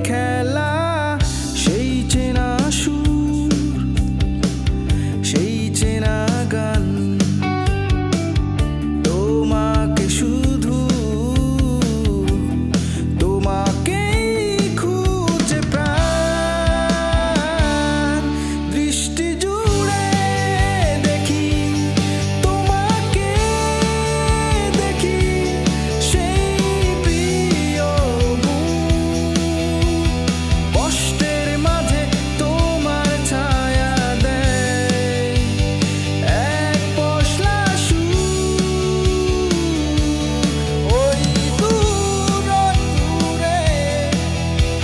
খেলা, সেই চেনা সুর, সেই চেনা গান, তোমাকে শুধু তোমাকেই খুঁজে প্রাণ। দৃষ্টি জুড়ে দেখি তোমাকে, দেখি সেই প্রিয় মুখ। কষ্টের মাঝে তোমার ছায়া দেয় এক পশলা সুর। ওই দূর দূরে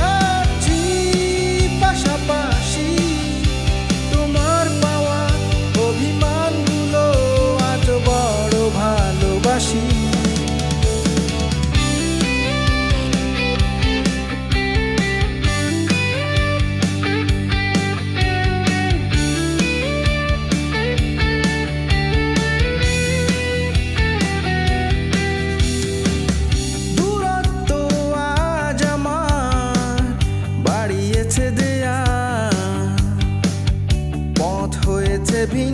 হাঁটছি পাশাপাশি, তোমার পাওয়া অভিমানগুলো আজ বড় ভালোবাসি। দূরত্ব আজ আমার বাড়িয়েছে দেয়া, পথ হয়েছে ভিন্ন।